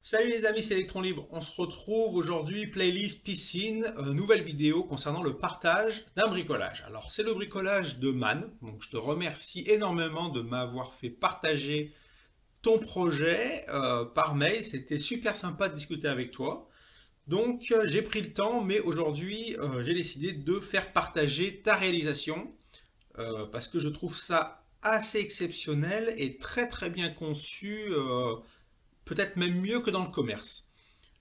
Salut les amis, c'est Electron Libre. On se retrouve aujourd'hui, playlist piscine, nouvelle vidéo concernant le partage d'un bricolage. Alors c'est le bricolage de Man, donc je te remercie énormément de m'avoir fait partager ton projet par mail. C'était super sympa de discuter avec toi. Donc j'ai pris le temps, mais aujourd'hui j'ai décidé de faire partager ta réalisation parce que je trouve ça assez exceptionnel et très très bien conçu, peut-être même mieux que dans le commerce.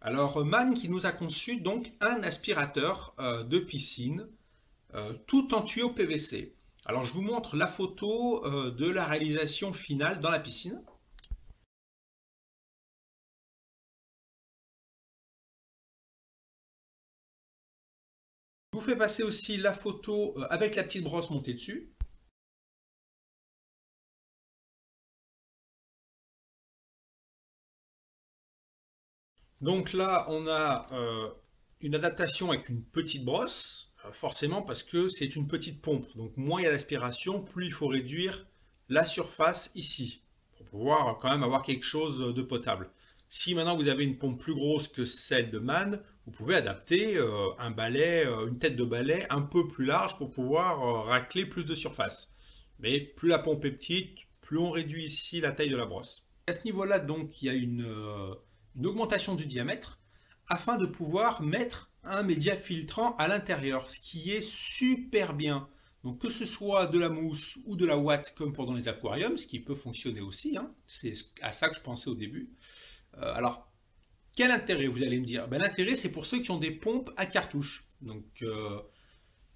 Alors, Man qui nous a conçu donc un aspirateur de piscine tout en tuyau PVC. Alors, je vous montre la photo de la réalisation finale dans la piscine. Je vous fais passer aussi la photo avec la petite brosse montée dessus. Donc là, on a une adaptation avec une petite brosse, forcément parce que c'est une petite pompe. Donc moins il y a d'aspiration, plus il faut réduire la surface ici, pour pouvoir quand même avoir quelque chose de potable. Si maintenant vous avez une pompe plus grosse que celle de Man, vous pouvez adapter un balai, une tête de balai un peu plus large pour pouvoir racler plus de surface. Mais plus la pompe est petite, plus on réduit ici la taille de la brosse. À ce niveau-là, donc, il y a une augmentation du diamètre afin de pouvoir mettre un média filtrant à l'intérieur, ce qui est super bien. Donc que ce soit de la mousse ou de la ouate comme pour dans les aquariums, ce qui peut fonctionner aussi, hein. C'est à ça que je pensais au début. Alors, quel intérêt vous allez me dire? Ben, l'intérêt c'est pour ceux qui ont des pompes à cartouche. Donc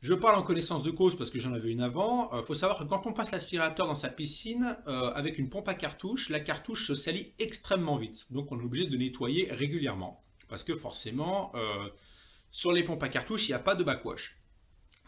je parle en connaissance de cause parce que j'en avais une avant. Il faut savoir que quand on passe l'aspirateur dans sa piscine avec une pompe à cartouche, la cartouche se salit extrêmement vite. Donc on est obligé de nettoyer régulièrement. Parce que forcément, sur les pompes à cartouche, il n'y a pas de backwash.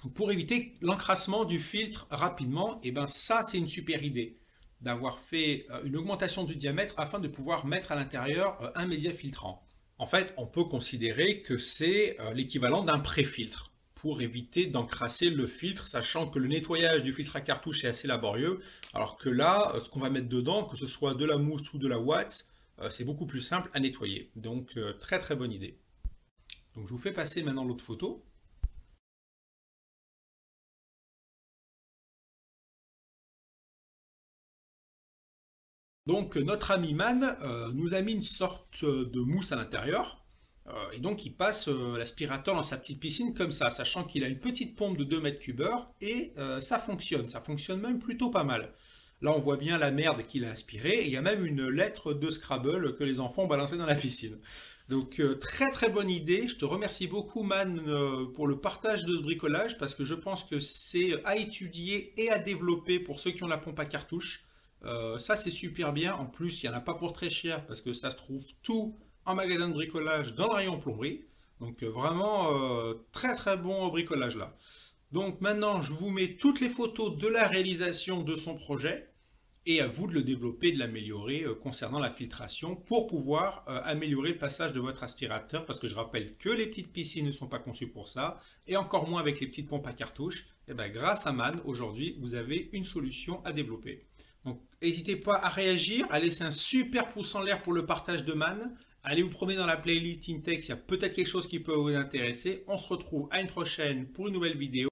Donc pour éviter l'encrassement du filtre rapidement, et ben ça c'est une super idée. D'avoir fait une augmentation du diamètre afin de pouvoir mettre à l'intérieur un média filtrant. En fait, on peut considérer que c'est l'équivalent d'un pré-filtre pour éviter d'encrasser le filtre, sachant que le nettoyage du filtre à cartouche est assez laborieux, alors que là, ce qu'on va mettre dedans, que ce soit de la mousse ou de la ouate, c'est beaucoup plus simple à nettoyer. Donc, très très bonne idée. Donc, je vous fais passer maintenant l'autre photo. Donc, notre ami Man nous a mis une sorte de mousse à l'intérieur. Et donc, il passe l'aspirateur dans sa petite piscine comme ça, sachant qu'il a une petite pompe de 2 mètres cubeurs et ça fonctionne même plutôt pas mal. Là, on voit bien la merde qu'il a aspirée et il y a même une lettre de Scrabble que les enfants ont balancée dans la piscine. Donc, très très bonne idée. Je te remercie beaucoup, Man, pour le partage de ce bricolage parce que je pense que c'est à étudier et à développer pour ceux qui ont la pompe à cartouche. Ça, c'est super bien. En plus, il n'y en a pas pour très cher parce que ça se trouve tout en magasin de bricolage dans le rayon plomberie. Donc vraiment très très bon bricolage là. Donc maintenant je vous mets toutes les photos de la réalisation de son projet et à vous de le développer, de l'améliorer concernant la filtration pour pouvoir améliorer le passage de votre aspirateur parce que je rappelle que les petites piscines ne sont pas conçues pour ça et encore moins avec les petites pompes à cartouche. Et bien, grâce à Man, aujourd'hui vous avez une solution à développer. Donc n'hésitez pas à réagir, à laisser un super pouce en l'air pour le partage de Man. Allez vous promener dans la playlist Intex, il y a peut-être quelque chose qui peut vous intéresser. On se retrouve à une prochaine pour une nouvelle vidéo.